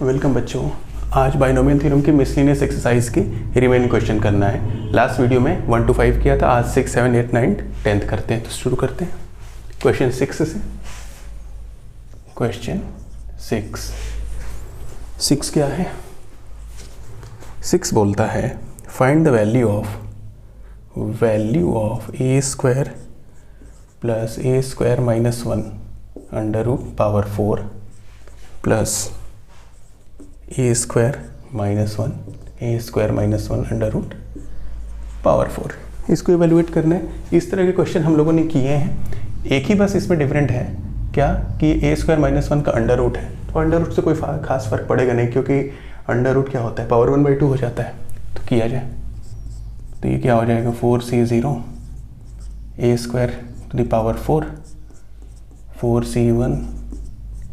Welcome बच्चों। आज binomial theorem की मिसलिनियस एक्सरसाइज की रिमेनिंग क्वेश्चन करना है। लास्ट वीडियो में 1 to 5 किया था, आज 6, 7, 8, 9, 10 करते हैं। तो शुरू करते हैं क्वेश्चन 6 से। क्वेश्चन 6 क्या है? 6 बोलता है find the value of a square plus a square minus 1 under root power 4 plus a square minus 1 under root power 4। इसको इवेलुएट करना है। इस तरह के क्वेश्चन हम लोगों ने किए हैं। एक ही बस इसमें डिफरेंट है क्या कि ए स्क्वायर माइनस 1 का अंडर रूट है, तो अंडर रूट से कोई खास फर्क पड़ेगा नहीं, क्योंकि अंडर रूट क्या होता है, पावर 1/2 हो जाता है। तो किया जाए तो ये क्या हो जाएगा, 4c0 a square to the power 4 4c1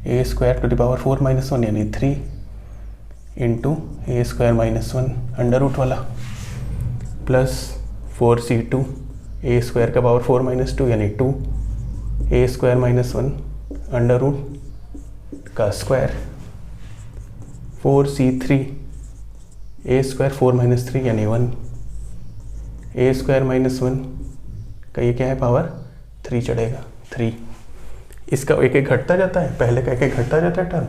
a square to the power 4 minus 1 यानी 3 into a square minus 1 under root वाला प्लस 4c2 ए स्क्वायर का पावर 4 माइनस 2 यानी 2 a square minus 1 under root का square 4c3 a square 4 minus 3 यानी 1 ए square minus 1 का ये क्या है, पावर 3 चढ़ेगा 3। इसका एक एक घटता जाता है, पहले का एक एक घटता जाता है टर्म,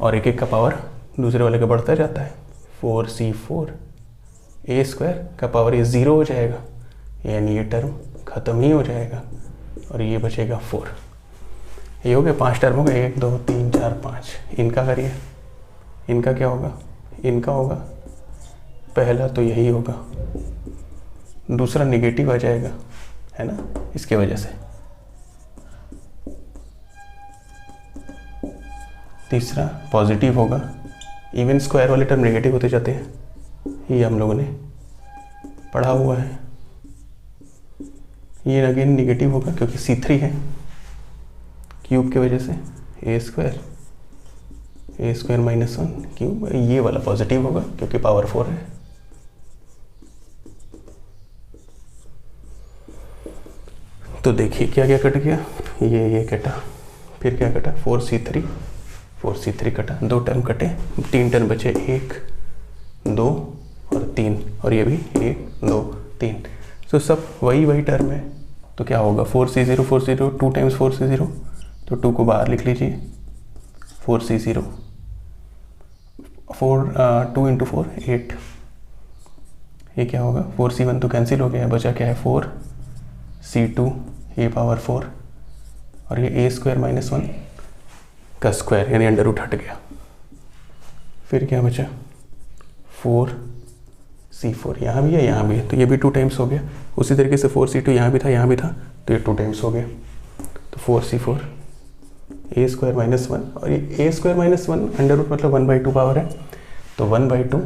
और एक एक का पावर दूसरे वाले का बढ़ता जाता है। 4c4 ए स्क्वायर का पावर ये 0 हो जाएगा, यानी ये टर्म ख़त्म ही हो जाएगा और ये बचेगा 4। ये हो गया 5 टर्म हो गए, 1 2 3 4 5। इनका करिए, इनका क्या होगा, इनका होगा पहला तो यही होगा, दूसरा निगेटिव आ जाएगा, है ना, इसके वजह से। तीसरा पॉजिटिव होगा, इवन स्क्वायर वाले टर्म नेगेटिव होते जाते हैं, ये हम लोगों ने पढ़ा हुआ है। ये अगेन निगेटिव होगा क्योंकि c3 है क्यूब की वजह से, ए स्क्वायर माइनस 1 क्यूब। ये वाला पॉजिटिव होगा क्योंकि पावर 4 है। तो देखिए क्या क्या कट गया, ये कटा, फिर क्या कटा, 4c3 कटा, 2 टर्म कटे, 3 टर्म बचे, 1 2 और 3, और ये भी 1 2 3। तो सब वही टर्म है। तो क्या होगा, 4c0 2 टाइम्स 4c0, तो 2 को बाहर लिख लीजिए, 4c0 2 इंटू 4 8। ये क्या होगा, 4c1 तो कैंसिल हो गया, बचा क्या है, 4c2 ए पावर 4 और ये ए स्क्वायर माइनस 1 का स्क्वायर यानी अंडर रूट हट गया। फिर क्या बचा, 4c4 यहाँ भी है, यहाँ भी है, तो ये भी 2 टाइम्स हो गया। उसी तरीके से 4c2 यहाँ भी था, तो ये 2 टाइम्स हो गया। तो 4c4 ए स्क्वायर माइनस 1, और ये ए स्क्वायर माइनस 1 अंडर रूट मतलब 1/2 पावर है, तो 1/2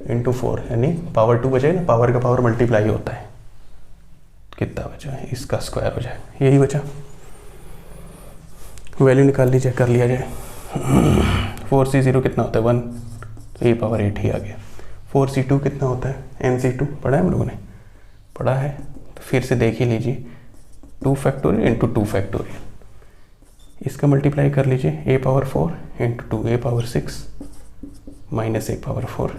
इंटू 4 यानी पावर 2 बचेगा ना, पावर का पावर मल्टीप्लाई होता है। कितना बचा है, इसका स्क्वायर हो जाए, यही बचा। वैल्यू निकाल लीजिए, कर लिया जाए। 4c0 कितना होता है, 1, तो ए पावर 8 ही आ गया। 4c2 कितना होता है, nc2 पढ़ा है हम लोगों ने, पढ़ा है, तो फिर से देख ही लीजिए, 2 फैक्टोरियल इंटू 2 फैक्टोरियल, इसका मल्टीप्लाई कर लीजिए, ए पावर 4 इंटू 2 ए पावर 6 माइनस ए पावर 4।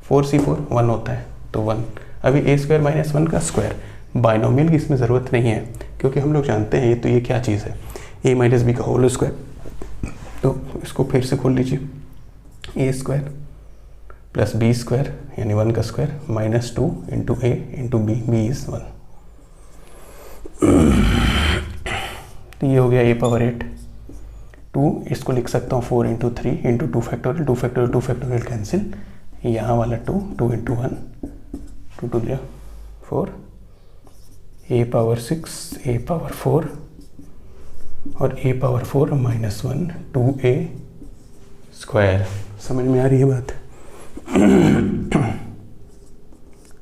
4c4 1 होता है, तो 1। अभी ए स्क्वायर माइनस 1 का स्क्वायर, बाइनोमियल की इसमें ज़रूरत नहीं है, क्योंकि हम लोग जानते हैं तो ये क्या चीज़ है, a माइनस बी का होल स्क्वायर। तो इसको फिर से खोल लीजिए, a square plus b square यानी 1 का square minus 2 into a into b, b is 1। तो ये हो गया ए पावर 8। 2 इसको लिख सकता हूँ 4 इंटू 3 इंटू 2 फैक्टोरियल कैंसिल, यहाँ वाला 2 इंटू 1 2 2 4 ए पावर 6 ए पावर 4 और ए पावर 4 माइनस 1 2a स्क्वायर। समझ में आ रही है बात?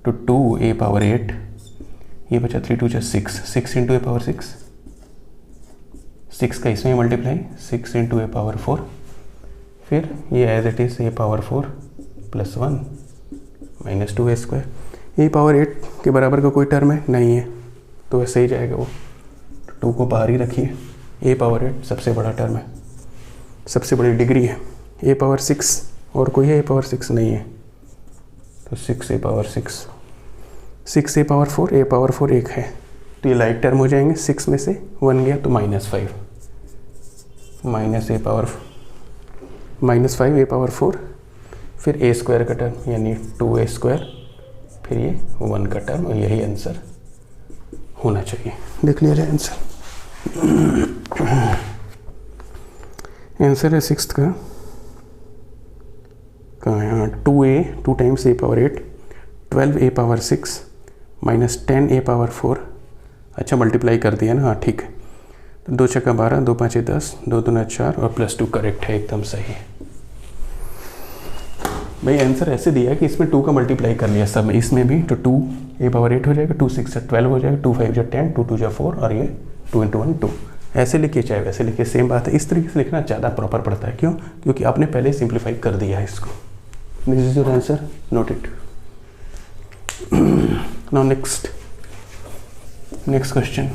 तो 2a पावर 8, ये बचा 3 2 6 इंटू ए पावर 6 का इसमें मल्टीप्लाई 6 इंटू ए पावर 4, फिर ये as it is a power 4 plus 1 minus 2a square. A power 8 के बराबर का कोई टर्म है नहीं है, तो वैसे ही जाएगा वो, 2 को बाहर ही रखिए। ए पावर 8 सबसे बड़ा टर्म है, सबसे बड़ी डिग्री है, ए पावर 6 और कोई है ए पावर 6 नहीं है, तो 6 ए पावर 6, 6 ए पावर 4, ए पावर 4 एक है, तो ये लाइक टर्म हो जाएंगे। 6 में से 1 गया तो -5, -5 ए पावर 4, फिर ए स्क्वायर का टर्म यानी 2a स्क्वायर, फिर ये 1 का टर्म, और यही आंसर होना चाहिए। देख लिया जाए आंसर। आंसर है 6th का, कहाँ है, 2a 2 times a power 8, 12a power 6 minus 10a power 4। अच्छा मल्टीप्लाई कर दिया ना, हाँ ठीक है। तो 2 छक्का 12, 2 5 10, 2 दूना 4 और +2 करेक्ट है, एकदम सही है भाई। आंसर ऐसे दिया है कि इसमें 2 का मल्टीप्लाई कर लिया सब, इसमें भी तो 2a पावर 8 हो जाएगा, 2 6 से 12 हो जाएगा, 2 5 से 10, 2 2 4 और ये 2 × 1 2। ऐसे लिखिए चाहे वैसे लिखिए, सेम बात है। इस तरीके से लिखना ज़्यादा प्रॉपर पड़ता है। क्यों? क्योंकि आपने पहले सिंप्लीफाई कर दिया है इसको। This is your answer, note it. Now next question.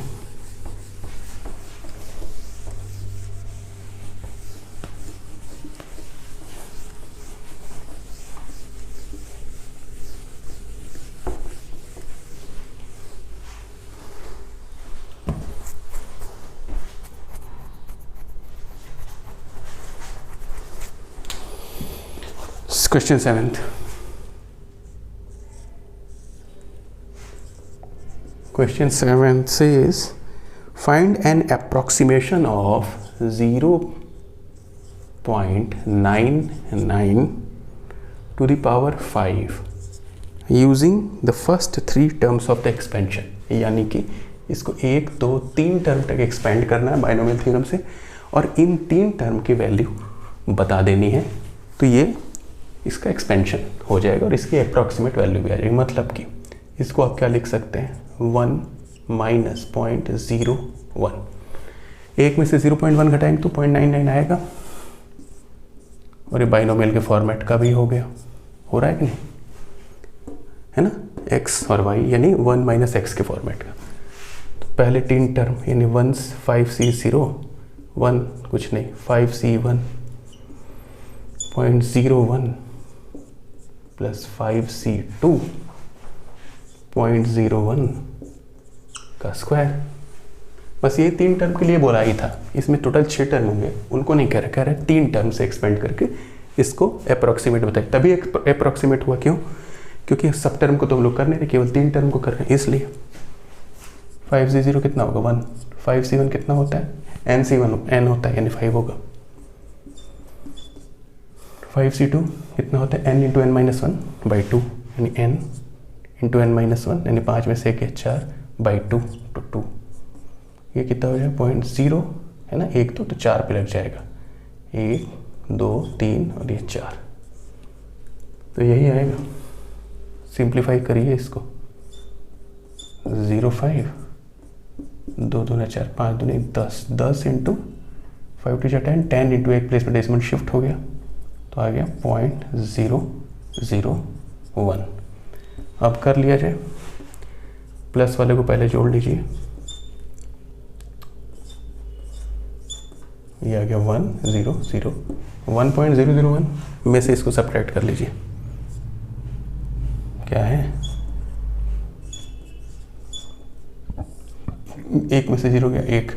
Question 7th. Question 7th says find an approximation of 0.99 to the power 5 using the first 3 terms of the expansion। यानी कि इसको 1 2 3 टर्म तक एक्सपेंड करना है बाइनोमियल थ्योरम से, और इन 3 term की value बता देनी है। तो ये इसका एक्सपेंशन हो जाएगा और इसकी अप्रॉक्सीमेट वैल्यू भी आ जाएगी। मतलब कि इसको आप क्या लिख सकते हैं, 1 माइनस 0.01। 1 में से 0.1 घटाएंगे तो 0.99 आएगा, और ये बाइनोमियल के फॉर्मेट का भी हो गया। हो रहा है कि नहीं, है ना, x और y यानी 1 माइनस x के फॉर्मेट का। तो पहले 3 टर्म यानी 1 5c0 1 कुछ नहीं 5c1.01 प्लस 5c2.01 का स्क्वायर। बस ये 3 टर्म के लिए बोला ही था। इसमें टोटल 6 टर्म होंगे, उनको नहीं कह रहे 3 टर्म से एक्सपेंड करके इसको अप्रॉक्सीमेट बताए। तभी अप्रॉक्सीमेट हुआ, क्यों? क्योंकि सब टर्म को तो हम लोग कर नहीं रहे, केवल 3 टर्म को कर रहे हैं, इसलिए। 5c0 कितना होगा 1, 5c1 कितना होता है nc1 n होता है यानी 5 होगा। 5c2 कितना होता है n × n - 1/2 यानी n × n - 1 यानी 5 में से 1 है 4/2 तो 2। ये कितना हो जाएगा 0.0 है ना, 1 तो 4 पे लग जाएगा, 1 2 3 और ये 4, तो यही आएगा। सिंप्लीफाई करिए इसको, 0.5 2 दूना 4 5 दूनी 10 10 × 5 2 10 10 × 1 प्लेस में डेसिमल शिफ्ट हो गया तो आ गया 0.001। अब कर लिया जाए, प्लस वाले को पहले जोड़ लीजिए, ये आ गया 1.001 में से इसको सब्ट्रैक्ट कर लीजिए, क्या है 1 में से 0 गया 1,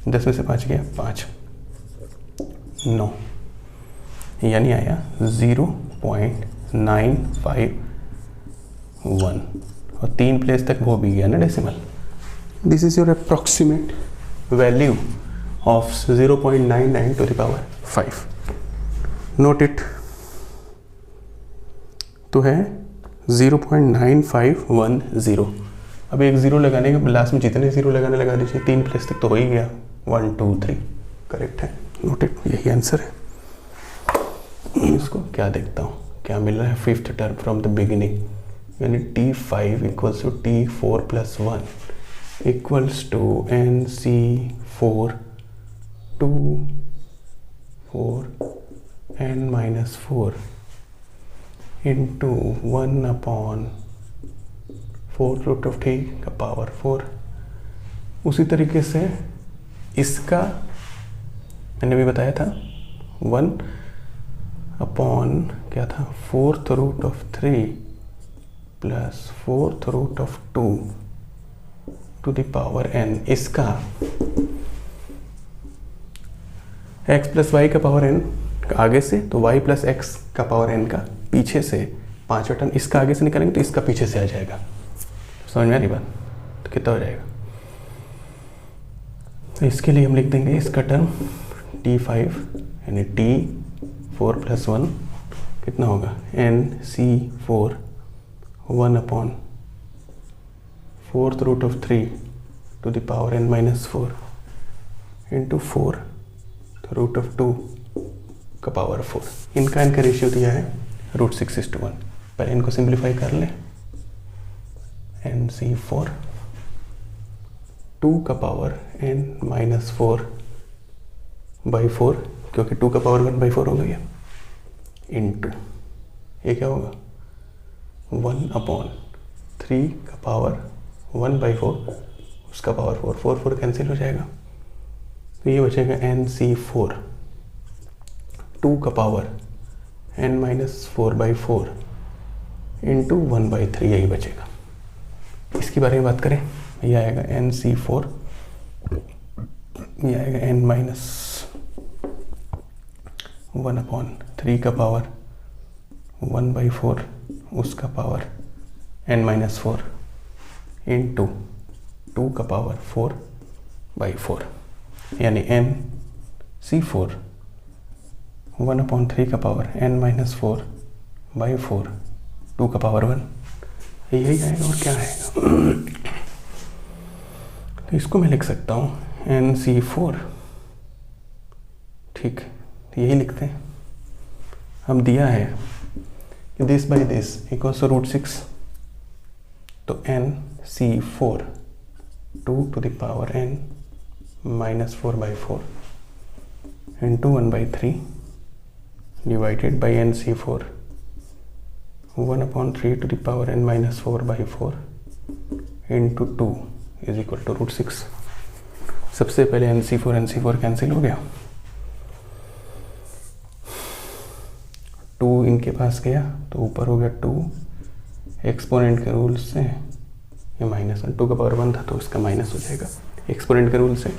10 में से 5 गया 5, 9 यानी आया 0.951 और 3 प्लेस तक वो भी गया ना decimal. This is your approximate value of 0.99 to the power 5। Note it. तो है 0.9510। अब एक 0 लगाने के लास्ट में जितने 0 लगाने लगा दीजिए, 3 प्लेस तक तो हो ही गया, 1 2 3 करेक्ट है। नोट इट, यही आंसर है। इसको क्या देखता हूँ क्या मिल रहा है, 5th term from the beginning यानी t5 equals to t4 + 1 equals to nc4 2 4 n - 4 into 1/4√t का पावर 4। उसी तरीके से इसका मैंने भी बताया था 1 अपॉन क्या था, 4th root of 3 plus 4th root of 2 to the power n। इसका x प्लस वाई का पावर n आगे से, तो y प्लस एक्स का पावर n का पीछे से 5वां टर्म इसका आगे से निकालेंगे तो इसका पीछे से आ जाएगा। समझ में आ रही बात? तो कितना हो जाएगा? तो इसके लिए हम लिख देंगे इसका टर्म t5 यानी t4 प्लस 1 कितना होगा, nc4 1 upon 4th root of 3 to the power n minus 4 into 4 root of 2 का पावर 4। इनका रेशियो दिया है √6:1। पहले इनको सिंप्लीफाई कर लें, nc4 2 का पावर n माइनस 4 बाई 4, क्योंकि 2 का पावर 1 बाई 4 हो गया, इंटू ये क्या होगा 1 अपॉन 3 का पावर 1 बाई 4 उसका पावर 4, 4 4 कैंसिल हो जाएगा, तो ये बचेगा nc4 2 का power n minus 4 by 4 into 1 by 3, यही बचेगा। इसके बारे में बात करें, ये आएगा nc4, ये आएगा n माइनस 1 अपॉन 3 का पावर 1 बाई 4 उसका पावर n माइनस 4 इंटू 2 का पावर 4 बाई 4, यानी nc4 1 अपॉन 3 का पावर n माइनस 4 बाई 4 2 का पावर 1, यही आएगा। और क्या आएगा? तो इसको मैं लिख सकता हूँ nc4, ठीक, यही लिखते हैं। हम दिया है कि this by this equals to √6, तो nc4 2 to the power n minus 4 by 4 into 1 by 3 divided by nc4 1 upon 3 to the power n minus 4 by 4 into 2 is equal to √6। सबसे पहले nc4 कैंसिल हो गया, 2 इनके पास गया तो ऊपर हो गया 2, एक्सपोनेंट के रूल से ये माइनस 1, 2 का पावर 1 था तो उसका माइनस हो जाएगा एक्सपोनेंट के रूल से।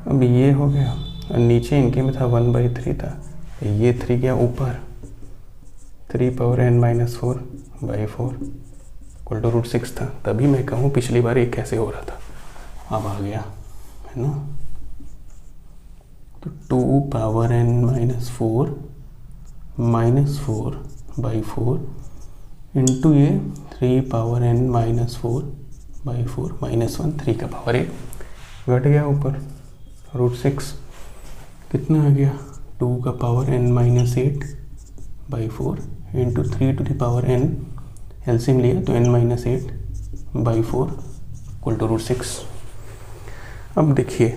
अब ये हो गया, और नीचे इनके में था 1 बाई 3 था, ये 3 गया ऊपर, 3 power n minus 4 by 4 equal to √6 था। तभी मैं कहूँ पिछली बार ये कैसे हो रहा था, अब आ गया है ना। तो 2 power n minus 4 by 4 into ये 3 power n minus 4 by 4 minus 1, 3 का पावर 8 घट गया ऊपर, √6 कितना आ गया, 2 का power n minus 8 by 4 into 3 to the power n, LCM लिया तो n minus 8 by 4 equal to √6। अब देखिए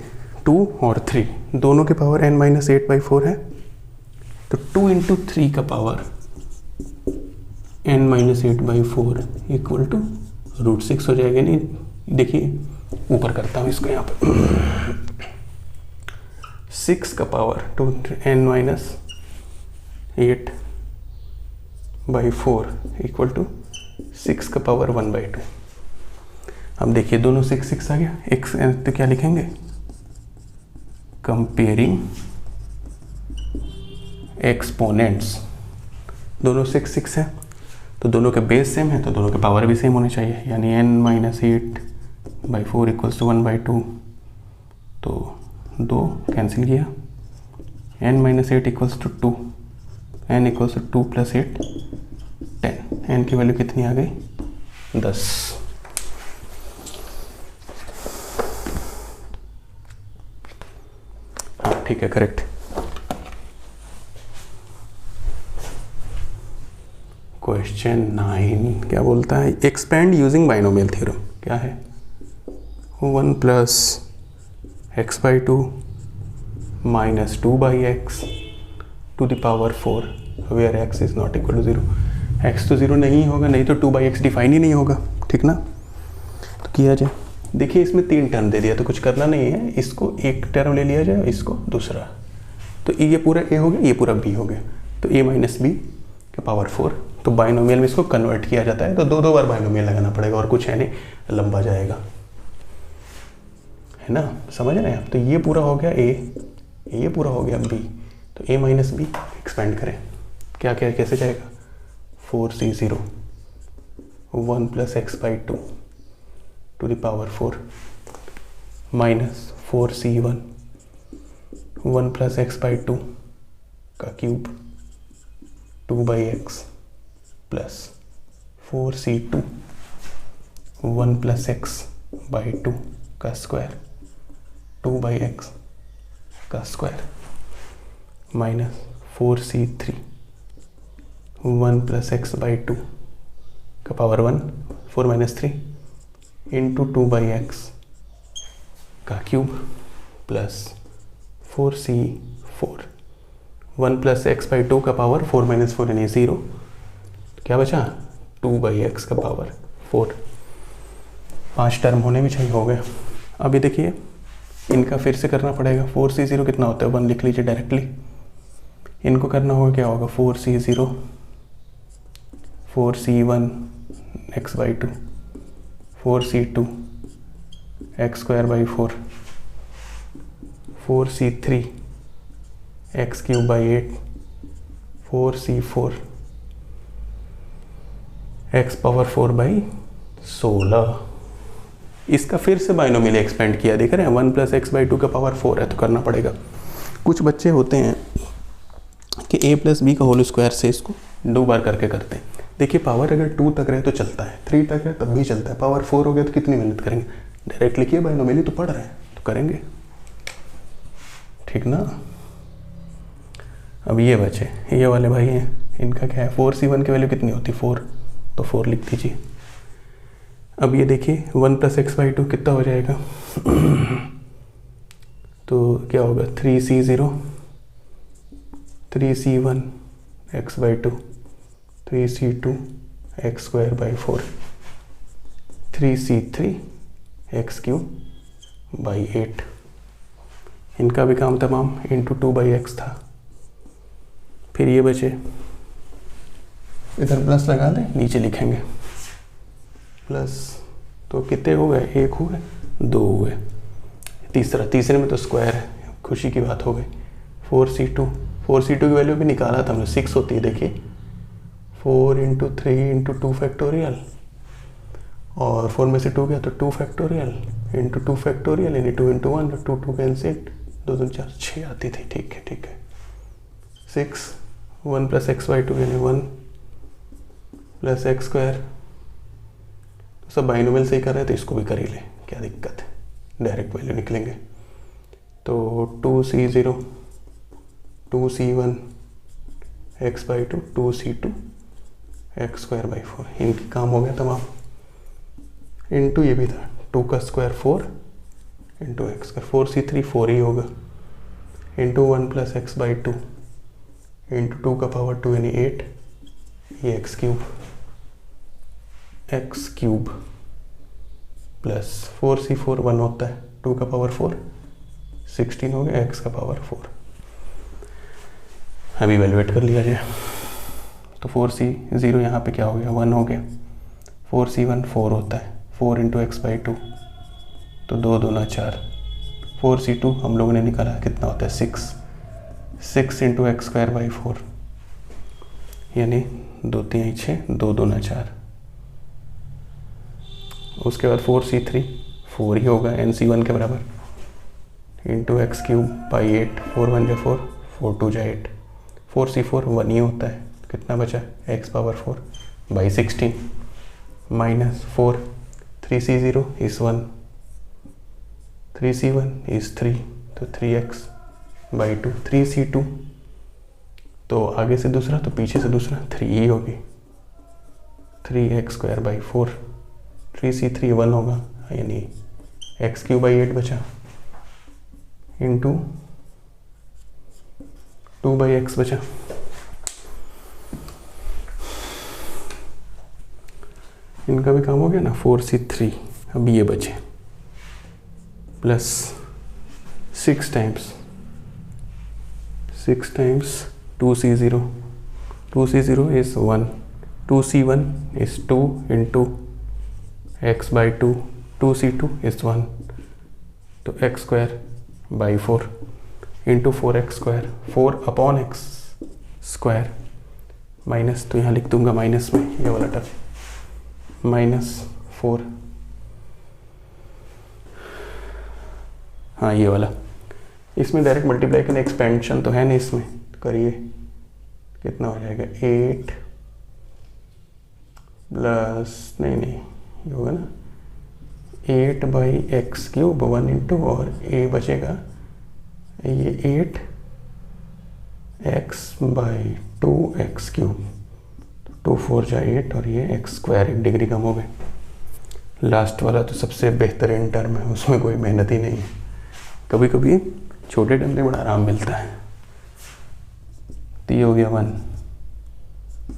2 और 3 दोनों के पावर n माइनस 8 बाई 4 है, तो 2 इंटू 3 का power n minus 8 by 4 equal to √6 हो जाएगा। नहीं देखिए ऊपर करता हूँ इसको, यहाँ पर 6 का power 2 n minus 8 by 4 equal to 6 का पावर 1 बाई 2। अब देखिए दोनों 6 आ गया, x तो क्या लिखेंगे, कंपेयरिंग एक्सपोनेंट्स, दोनों 6 है तो दोनों के बेस सेम है तो दोनों के पावर भी सेम होने चाहिए, यानी n minus 8 by 4 equals to 1 by 2, तो 2 कैंसिल किया, n minus 8 equals to 2, n equals to 2 plus 8 10, n की वैल्यू कितनी आ गई 10। हाँ ठीक है, करेक्ट। क्वेश्चन 9 क्या बोलता है, एक्सपेंड यूजिंग बाइनोमियल थ्योरम, क्या है 1 plus x by 2 minus 2 by x to the power 4 where x is not equal to 0। x तो 0 नहीं होगा, नहीं तो 2 बाई एक्स डिफाइन ही नहीं होगा, ठीक ना। तो किया जाए, देखिए इसमें 3 टर्म दे दिया तो कुछ करना नहीं है, इसको एक टर्म ले लिया जाए, इसको दूसरा, तो ये पूरा a हो गया, ये पूरा b हो गया। तो a माइनस बी का पावर 4। तो बाइनोमियल में इसको कन्वर्ट किया जाता है, तो दो बार बाइनोमियल लगाना पड़ेगा और कुछ है नहीं, लंबा जाएगा, है ना, समझ रहे हैं आप। तो ये पूरा हो गया a, ये पूरा हो गया b, तो a माइनस बी एक्सपेंड करें, क्या क्या कैसे जाएगा, 4c0 1 plus x by two to the power 4 minus 4c1 1 plus x by two का cube 2 by x plus 4c2 1 plus x by two का स्क्वायर 2 बाई एक्स का square minus 4c3 1 plus x by two का power 1 4 minus 3 into 2 by x का cube plus 4c4 1 plus x by two का power 4 minus 4 यानी 0, क्या बचा 2 by x का power 4। 5 term होने भी चाहिए, हो गया। अभी देखिए इनका फिर से करना पड़ेगा। 4c0 कितना होता है 1 लिख लीजिए डायरेक्टली। इनको करना होगा, क्या होगा 4c0 4c1 x by to 4c2 x square by 4 4c3 x cube by 8 4c4 x power 4 by 16। इसका फिर से बाइनोमियल एक्सपेंड किया, देख रहे हैं 1 प्लस एक्स बाई टू का पावर 4 है तो करना पड़ेगा। कुछ बच्चे होते हैं कि a प्लस बी का होल स्क्वायर से इसको 2 बार करके करते हैं। देखिए पावर अगर 2 तक रहे तो चलता है, 3 तक है तब भी चलता है, पावर 4 हो गया तो कितनी मेहनत करेंगे। डायरेक्ट लिखिए, बाइनोमियल तो पढ़ रहे हैं तो करेंगे, ठीक ना। अब ये बचे, ये वाले भाई हैं, इनका क्या है 4c1 की वैल्यू कितनी होती है 4, तो 4 लिख दीजिए। अब ये देखिए 1 प्लस एक्स बाई टू कितना हो जाएगा तो क्या होगा 3c0 3c1 x by to 3c2 x square by 4 3c3 x cube by 8। इनका भी काम तमाम, इंटू 2 बाई एक्स था। फिर ये बचे, इधर प्लस लगा दें, नीचे लिखेंगे प्लस, तो कितने हो गए 1 हुए 2 हुए, तीसरे में तो स्क्वायर है, खुशी की बात हो गई। 4c2 की वैल्यू भी निकाला था हमने, 6 होती है, देखिए 4 इंटू 3 इंटू 2 फैक्टोरियल, और 4 में से 2 गया तो 2 फैक्टोरियल इंटू 2 फैक्टोरियल यानी 2 इंटू 1, 2 कैंसिल, 2 2 4 6 आती थी, ठीक है 6 1 प्लस एक्स बाई टू यानी 1 प्लस एक्स स्क्वायर। सब बाइनोमियल से ही कर रहे थे, इसको भी कर ही ले, क्या दिक्कत है, डायरेक्ट वैल्यू निकलेंगे। तो 2c0 2c1 x by to 2c2 x square by 4, इनकी काम हो गया तमाम। इंटू ये भी था 2 का square 4 into x square, 4c3 4 ही होगा, into 1 plus x by two into 2 का पावर 2 यानी 8, ये एक्स क्यूब प्लस 4c4 1 होता है, 2 का पावर 4 16 हो गया, एक्स का पावर 4। अभी इवेलुएट कर लिया जाए तो 4c0 यहाँ पे क्या हो गया 1 हो गया, 4c1 4 होता है, 4 इंटू एक्स बाई टू तो 2 दूना 4, 4c2 हम लोगों ने निकाला कितना होता है 6 इंटू एक्स स्क्वायर बाई 4 यानी 2 3 6 2 दूना 4। उसके बाद 4c3 4 ही होगा nc1 के बराबर इंटू एक्स क्यूब बाई 8, 4 1 जा 4 4 2 जा 8, 4c4 1 ही होता है, कितना बचा x power 4 by 16 minus 4 3c0 is 1 3c1 is 3 तो 3x बाई 2 3c2 तो आगे से दूसरा तो पीछे से दूसरा 3 ही होगी, 3x स्क्वायर बाई 4 3c3 1 होगा यानी एक्स क्यूब बाई 8 बचा इंटू 2 बाई एक्स बचा। इनका भी काम हो गया ना 4c3, अब ये बचे plus 6 times 2c0 2c0 is 1, 2c1 is 2 into x by 2, 2c2 is 1, तो x square by 4 into 4x square, 4 upon x square minus, तो यहाँ लिख दूंगा माइनस में ये वाला टर्म, -4, हाँ ये वाला। इसमें डायरेक्ट मल्टीप्लाई करना, एक्सपेंशन तो है नहीं इसमें, तो करिए कितना हो जाएगा 8 प्लस नहीं ये होगा ना 8 बाई एक्स क्यूब 1 इंटू और ए बचेगा ये 8x बाई 2x क्यूब, 2 4 जा 8 और ये x स्क्वायर 1 डिग्री कम हो गए। लास्ट वाला तो सबसे बेहतरीन टर्म है, उसमें कोई मेहनत ही नहीं है। कभी कभी छोटे टर्म में बड़ा आराम मिलता है। तो ये हो गया 1,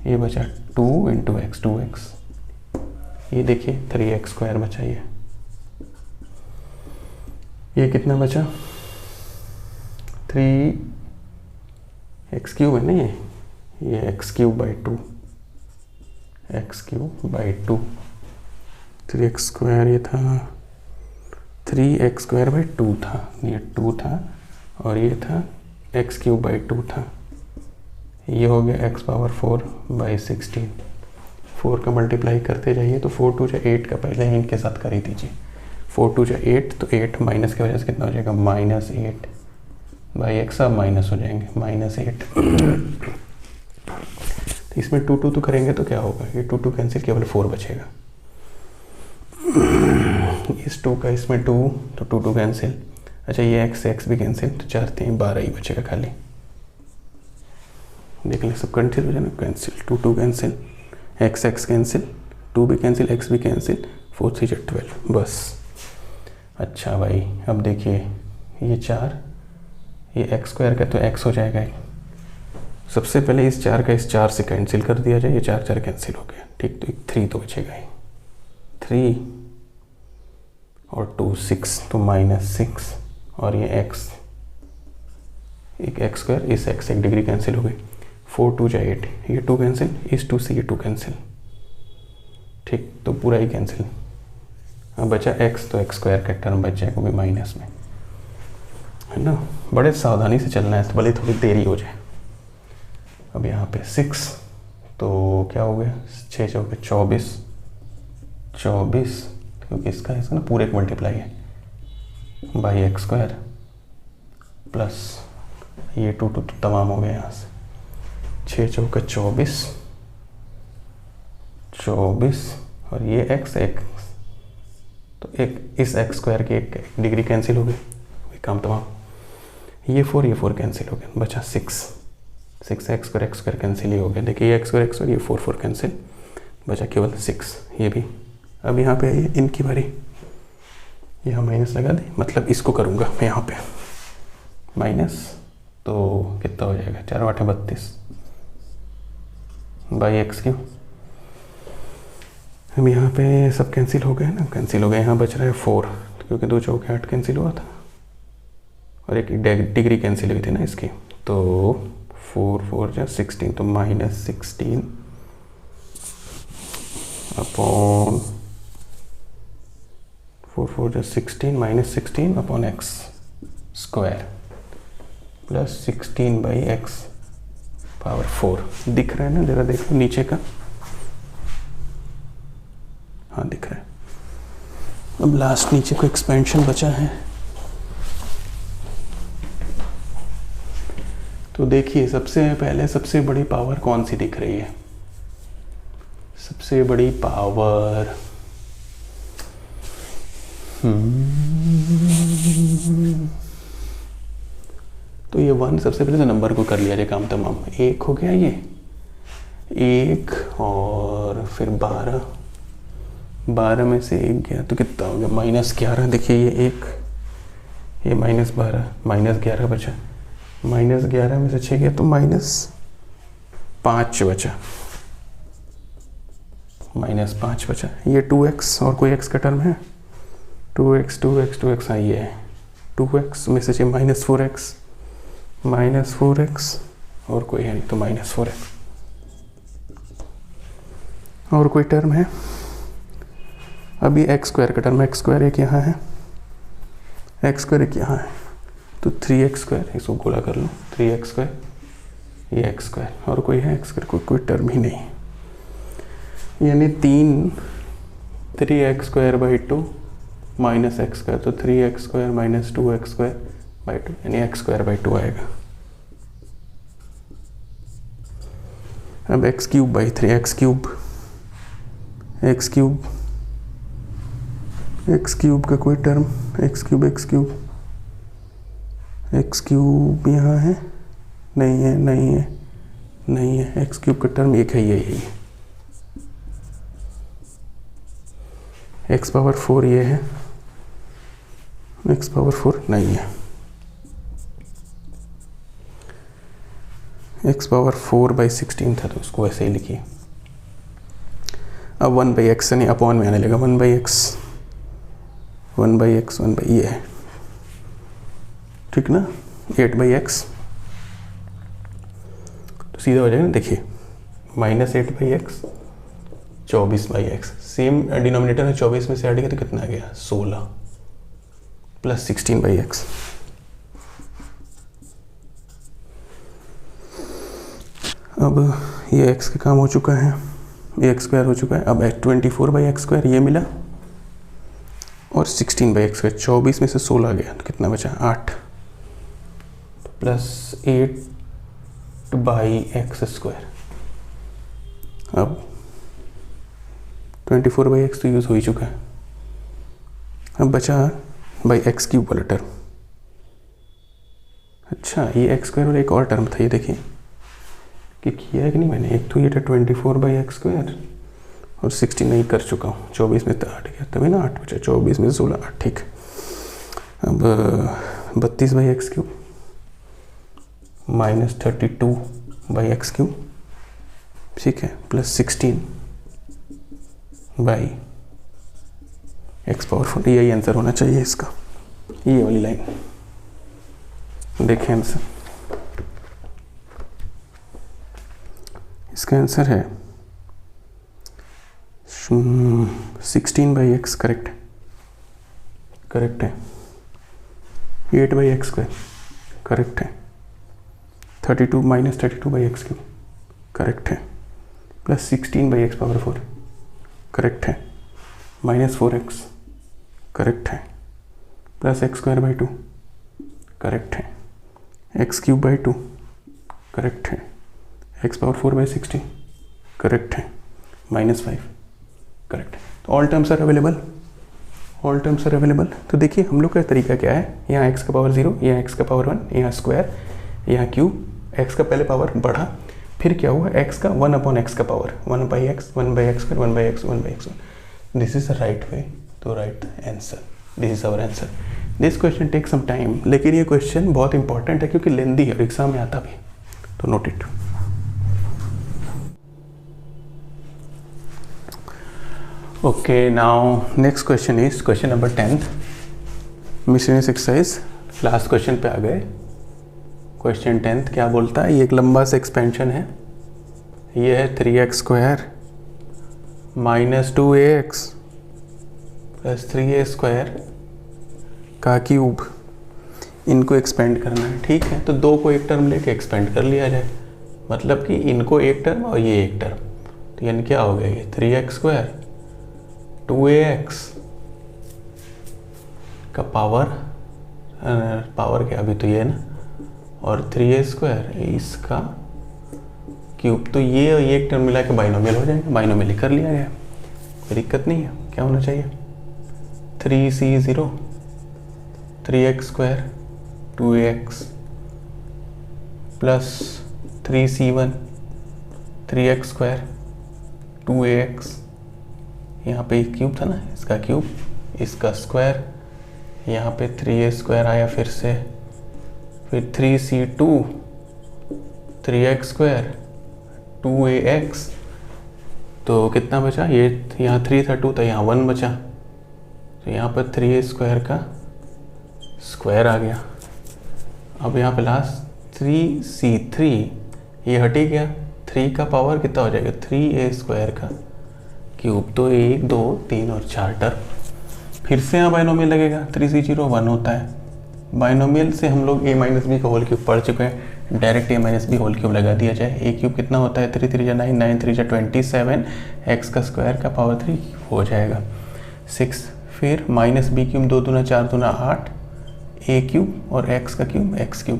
ये बचा 2 इंटू एक्स 2x, ये देखिए 3x स्क्वायर बचा। ये कितना बचा 3x क्यूब है ना, ये x cube by 2, x cube by 2, 3x square ये था 3x स्क्वायर बाई 2 था, ये 2 था और ये था x क्यूब बाई 2 था। ये हो गया x पावर 4 बाई 16। 4 का मल्टीप्लाई करते जाइए तो 4 2 जा 8 का पहले ही इनके साथ कर ही दीजिए। 4 2 जा 8, तो 8 माइनस की वजह से कितना हो जाएगा -8 बाई एक्स, सब माइनस हो जाएंगे -8। तो इसमें 2 2 तो करेंगे तो क्या होगा, ये 2 2 कैंसिल, केवल 4 बचेगा। इस 2 का इसमें 2, तो 2 2 कैंसिल। अच्छा ये x भी कैंसिल, तो 4 3 12 ही बचेगा खाली। देख लें सब कैंसिल हो जाना, कैंसिल 2 2 कैंसिल, x कैंसिल, 2 भी कैंसिल, x भी कैंसिल, 4 3 12 बस। अच्छा भाई अब देखिए ये 4, ये x स्क्वायर का तो x हो जाएगा। सबसे पहले इस 4 का इस 4 से कैंसिल कर दिया जाए, ये 4 4 कैंसिल हो गया, ठीक। तो एक 3 तो बचेगा ही, 3 और 2 6, तो -6 और ये x, एक x स्क्वायर, इस x 1 डिग्री कैंसिल हो गई। 4 2 जा 8, ये 2 कैंसिल, इस 2 से ये 2 कैंसिल, ठीक। तो पूरा ही कैंसिल। अब बचा x, तो x स्क्वायर का टर्म बच जाएगा भी माइनस में, है ना। बड़े सावधानी से चलना है, तो भले थोड़ी देरी हो जाए। अब यहाँ पे 6, तो क्या हो गया 6 चौके 24, क्योंकि इसका ना पूरे एक मल्टीप्लाई है बाई एक्स स्क्वायर प्लस ये 2 2 तमाम हो गया यहाँ से। 6 चौके 24 और ये x, तो एक इस एक्स स्क्वायर की 1 डिग्री कैंसिल हो गई, काम तमाम। ये 4 कैंसिल हो गया, बचा 6 x स्क्वायर कैंसिल ही हो गया। देखिए ये x स्क्वायर, ये 4 कैंसिल, बचा केवल 6, ये भी। अब यहाँ पे आइए इनकी बारी, यहाँ माइनस लगा दें, मतलब इसको करूँगा मैं यहाँ पे माइनस, तो कितना हो जाएगा 4 8 32 बाई एक्स क्यूब। अब यहाँ पे सब कैंसिल हो गए ना, कैंसिल हो गए। यहाँ बच रहा है 4, क्योंकि 2 चौके 8 कैंसिल हुआ था और एक डिग्री कैंसिल हुई थी ना इसकी, तो 4 4 जा 16, तो -16 अपॉन 4 4 जा 16 -16 upon x square plus 16 by x power 4। दिख रहा है ना, जरा देखो नीचे का, हाँ दिख रहा है। अब लास्ट नीचे को एक्सपेंशन बचा है, तो देखिए सबसे पहले सबसे बड़ी पावर कौन सी दिख रही है। सबसे बड़ी पावर तो ये 1, सबसे पहले तो नंबर को कर लिया जाए काम तमाम। 1 हो गया, ये 1 और फिर 12 में से 1 गया तो कितना हो गया -11। देखिए ये 1, ये -12, -11 बचा, -11 में से 6 गया तो -5 बचा, -5 बचा। ये 2x और कोई x का टर्म है, 2x हाँ ये है 2x में से -4x और कोई है नहीं तो -4x। और कोई टर्म है? अभी एक्स स्क्वायर का टर्म, एक्स स्क्वायर एक यहाँ है, एक्स स्क्वायर एक यहाँ है, तो 3x स्क्वायर, इसको गोला कर लो, 3x स्क्वायर, ये एक्स स्क्वायर, और कोई है एक्स स्क्वायर? कोई टर्म ही नहीं, यानी 3x square by 2 minus x square, तो 3x square minus 2x square by 2, यानी एक्स स्क्वायर बाई 2 आएगा। अब x cube by 3, x cube का कोई टर्म, एक्स क्यूब यहाँ है, नहीं है, एक्स क्यूब का टर्म एक है, यही है, एक्स पावर 4 ये है, एक्स पावर 4 नहीं है, एक्स पावर 4 बाई 16 था, तो उसको ऐसे ही लिखिए। अब 1 बाई एक्स नहीं, अपॉन में आने लगा, 1 बाई एक्स ये है, ठीक ना, 8 बाई एक्स, तो सीधा हो जाएगा ना, देखिए -8 by x, 24 by x, same denominator है, 24 में से ऐड किया तो कितना आ गया, 16 प्लस 16 बाई एक्स। अब ये एक्स का काम हो चुका है, ये एक्स स्क्वायर हो चुका है, अब 24 बाई एक्स स्क्वायर ये मिला, और 16 बाई एक्स स्क्वायर, 24 में से 16 गया तो कितना बचा, 8 प्लस 8 बाई एक्स स्क्वायर। अब 24 बाई एक्स तो यूज़ हो ही चुका है, अब बचा बाई एक्स क्यूब वाला टर्म। अच्छा, ये एक्स स्क्वायर और एक और टर्म था, ये देखिए कि किया है कि नहीं मैंने, एक तो ये था 24 बाई एक्स स्क्वायर और 16 नहीं कर चुका हूँ, 24 में तो 8 गया, तभी ना 8 बचा, 24 में 16 8, ठीक। अब 32 by x cube minus 32 by x cube, ठीक है, प्लस 16 बाई एक्स पावर 4, यही आंसर होना चाहिए इसका, ये वाली लाइन। देखें आंसर, इसका आंसर है 16 बाई एक्स, करेक्ट है, 8 बाई एक्स स्क्वायर करेक्ट है, 32 minus 32 by x cube correct है, plus 16 by x power 4 correct है, माइनस 4x करेक्ट है, plus x square by 2 correct है, एक्स क्यूब बाई 2 करेक्ट है, x power 4 by 16 correct है, -5 correct है। तो all terms are available. तो देखिए हम लोग का तरीका क्या है, यहाँ एक्स का पावर 0, यहाँ एक्स का पावर 1, यहाँ स्क्वायर, यहाँ क्यूब, एक्स का पहले पावर बढ़ा, फिर क्या हुआ, एक्स का 1 अपॉन एक्स का power, 1 by x square, 1 by x 1। This is the right way to write the answer, this is our answer. This question take some time, लेकिन ये क्वेश्चन बहुत इंपॉर्टेंट है क्योंकि लेंदी है और एग्जाम में आता भी, तो note it. Okay, now next question is question number 10, miscellaneous exercise, last question पे आ गए। क्वेश्चन 10 क्या बोलता है, ये एक लंबा सा एक्सपेंशन है, ये है 3x square minus 2ax plus 3a square का क्यूब, इनको एक्सपेंड करना है, ठीक है। तो दो को एक टर्म लेके एक्सपेंड कर लिया जाए, मतलब कि इनको एक टर्म और ये एक टर्म, तो यानी क्या हो गया, ये 3x स्क्वायर 2ax का पावर क्या, अभी तो ये ना, और 3a स्क्वायर इसका क्यूब, तो ये और ये एक टर्म मिला के बाइनोमियल हो जाएगा, बाइनोमियल कर लिया गया, कोई दिक्कत नहीं है। क्या होना चाहिए, 3c0 3x square 2ax plus 3c1 3x square 2ax, यहाँ पे क्यूब था ना, इसका क्यूब, इसका स्क्वायर, यहाँ पे 3a स्क्वायर आया फिर से, फिर 3c2 3x स्क्वायर 2ax, तो कितना बचा, ये यहाँ 3 था, 2 था, यहाँ 1 बचा, तो यहाँ पर 3a स्क्वायर का स्क्वायर आ गया। अब यहाँ पे लास्ट 3c3, ये हट ही गया, 3 का पावर कितना हो जाएगा, 3a स्क्वायर का क्यूब, तो 1 2 3 और 4 टर्म। फिर से यहाँ बाइनोमियल लगेगा, 3c0 1 होता है। बाइनोमियल से हम लोग a माइनस बी का होल क्यूब पढ़ चुके हैं, direct a minus b whole cube लगा दिया जाए। a क्यूब कितना होता है, 3 3 जा 9, 9 3 जा 27, x का स्क्वायर का पावर 3 हो जाएगा 6। फिर माइनस बी क्यूब 2 दूना 4 दूना 8, a क्यूब और x का क्यूब x क्यूब।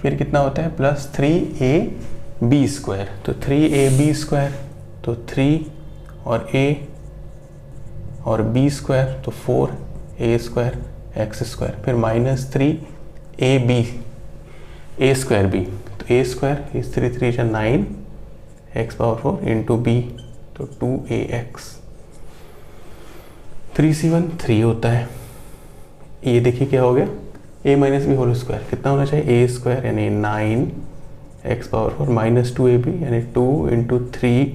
फिर कितना होता है प्लस 3ab स्क्वायर, तो 3ab स्क्वायर, तो 3 और a और b स्क्वायर, तो 4a स्क्वायर एक्स स्क्वायर। फिर minus 3ab a square b, तो a स्क्वायर इस 3 3 जा 9 x पावर 4 इंटू b, तो 2ax। 3c1 3 होता है। ये देखिए क्या हो गया, a minus b whole square कितना होना चाहिए, a स्क्वायर यानी 9 x पावर 4 माइनस 2ab यानी 2 into 3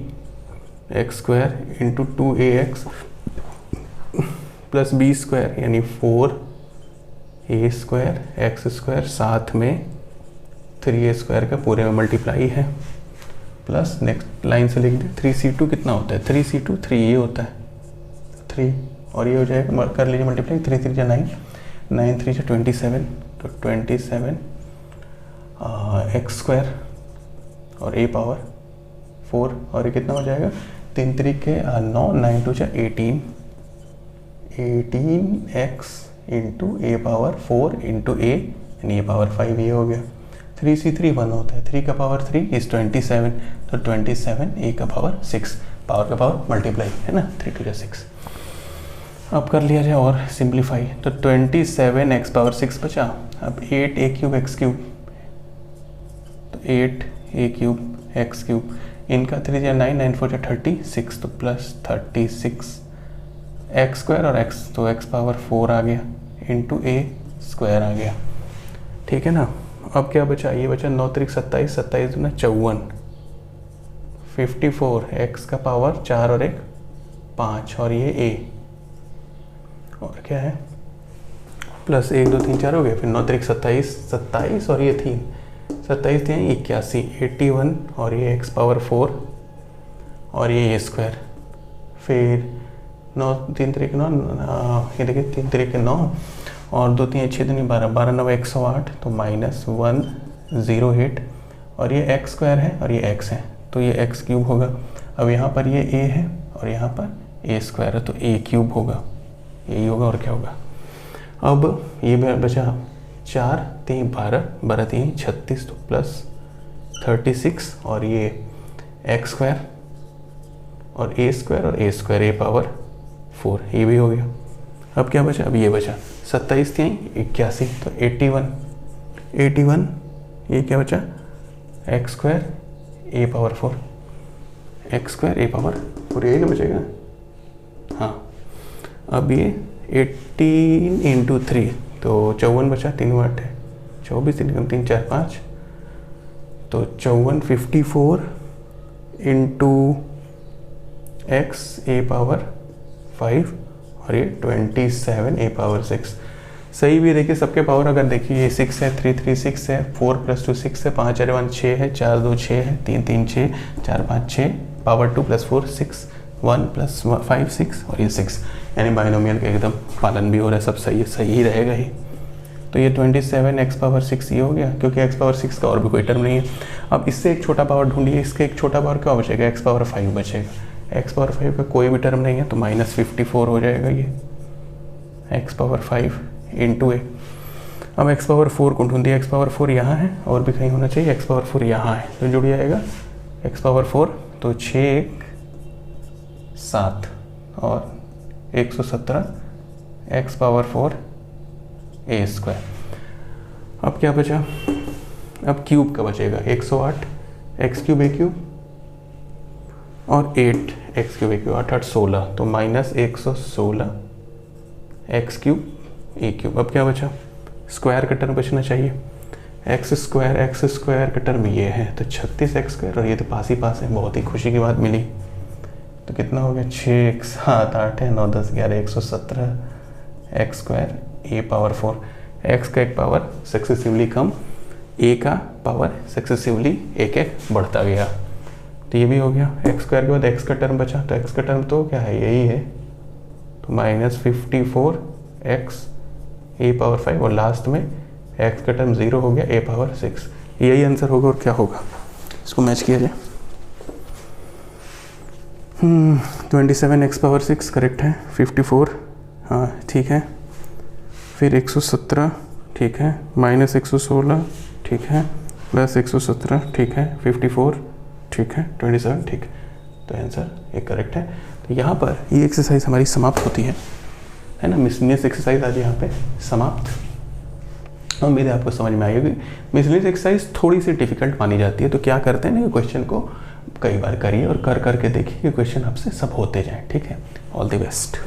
x square into 2ax plus b square यानी 4a स्क्वायर x स्क्वायर, साथ में 3a स्क्वायर का पूरे में मल्टीप्लाई है, प्लस नेक्स्ट लाइन से लिख दें 3c2 कितना होता है, 3c2 3a होता है, 3 और ये हो जाएगा, कर लीजिए मल्टीप्लाई, 3 3 जा 9, 9 3 जा 27, तो 27 एक्स स्क्वायर और a पावर 4, और ये कितना हो जाएगा 3 3 के 9, 9 2 जा 18x into a power 4 into a यानी a पावर 5 ये हो गया। 3c3 1 होता है, 3 का पावर 3 इज 27, तो 27 a का पावर 6, पावर का पावर मल्टीप्लाई है ना, 3 2 जा 6। अब कर लिया जाए और सिंप्लीफाई, तो 27 x पावर 6 बचा। अब 8a क्यूब x क्यूब, तो 8a क्यूब x क्यूब, इनका 3 या 9, 9 4 जा 36, तो प्लस 36 एक्स स्क्वायर और x, तो x पावर 4 आ गया इंटू a स्क्वायर आ गया, ठीक है ना। अब क्या बचा, ये बचा 9 3 27, 27 दूना 54, 54 x का पावर 4 और 1 5, और ये a, और क्या है प्लस 1 2 3 4 हो गए। फिर 9 3 27, 27 और ये 3, 27 थे 81, 81 और ये x पावर 4 और ये स्क्वायर। फिर 9 3 3 9, ये देखिए 3 3 के 9 और 2 3 6 2 12, 12 9 108, तो माइनस 108, और ये एक्स स्क्वायर है और ये एक्स है, तो ये एक्स क्यूब होगा। अब यहाँ पर ये a है और यहाँ पर a स्क्वायर है, तो a क्यूब होगा, यही होगा और क्या होगा। अब ये बचा 4 3 12, 12 3 36, तो प्लस 36 और ये एक्स स्क्वायर और a स्क्वायर और a स्क्वायर a पावर 4, ये भी हो गया। अब क्या बचा, अब ये बचा 27 थी 81, तो 81 ये क्या बचा, x square a power 4, x square a power 4, यही ना बचेगा। हाँ, अब ये 18 इंटू 3, तो 54 बचा, 3 8 है 24, 3 कम 3 4 5, तो 54 54 इंटू एक्स a पावर 5 और ये 27 a पावर 6। सही भी देखिए, सबके पावर अगर देखिए ये 6 है, 3 3 6 है, 4 + 2 6 है, 5 4 1 6 है, 4 2 6 है, 3 3 6, 4 5 6, पावर 2 + 4 6, 1 + 5 6 और ये 6, यानी बाइनोमियल का एकदम पालन भी हो रहा है, सब सही है, सही ही रहेगा ही। तो ये 27 x पावर 6 ये हो गया, क्योंकि x पावर 6 का और भी कोई टर्म नहीं है। अब इससे एक छोटा पावर ढूंढिए, इसके एक छोटा पावर क्या बचेगा, x पावर 5 बचेगा। x पावर 5 का कोई भी टर्म नहीं है, तो माइनस 54 हो जाएगा ये x पावर 5 इंटू a। अब x पावर 4 को ढूंढिए, x पावर 4 यहाँ है और भी कहीं होना चाहिए, x पावर 4 यहाँ है, तो जुड़ जाएगा x पावर 4, तो 6 1 7 और 117 x पावर 4 a स्क्वायर। अब क्या बचा, अब क्यूब का बचेगा 108 एक्स क्यूब a क्यूब और 8 एक्स क्यूब a क्यूब, 8 8 16, तो minus 116 x cube a cube. अब क्या बचा, स्क्वायर का टर्म बचना चाहिए, एक्स स्क्वायर का टर्म ये है, तो 36 एक्स स्क्वायर, और ये तो पास ही पास है, बहुत ही खुशी की बात मिली। तो कितना हो गया, 6 1 7 8 है 9 10 11 117 x square a power 4। x का एक पावर सक्सेसिवली कम, a का पावर सक्सेसिवली एक एक बढ़ता गया। तो ये भी हो गया। एक्स स्क्वायर के बाद एक्स का टर्म बचा, तो एक्स का टर्म तो क्या है, यही है, तो -54 एक्स ए पावर 5 और लास्ट में एक्स का टर्म 0 हो गया ए पावर 6। यही आंसर होगा और क्या होगा, इसको मैच किया जाए। 27 एक्स पावर 6 करेक्ट है, 54 हाँ ठीक है, फिर 117 ठीक है, -116 ठीक है, +117 ठीक है, 54 ठीक है, 27 ठीक है, तो आंसर ये करेक्ट है। तो यहाँ पर ये एक्सरसाइज हमारी समाप्त होती है ना, मिसलिनियस एक्सरसाइज आज यहाँ पे समाप्त। उम्मीद है आपको समझ में आई होगी। मिसलिनियस एक्सरसाइज थोड़ी सी डिफिकल्ट मानी जाती है, तो क्या करते हैं ना कि क्वेश्चन को कई बार करिए और कर करके देखिए कि क्वेश्चन आपसे सब होते जाएं। ठीक है, ऑल द बेस्ट।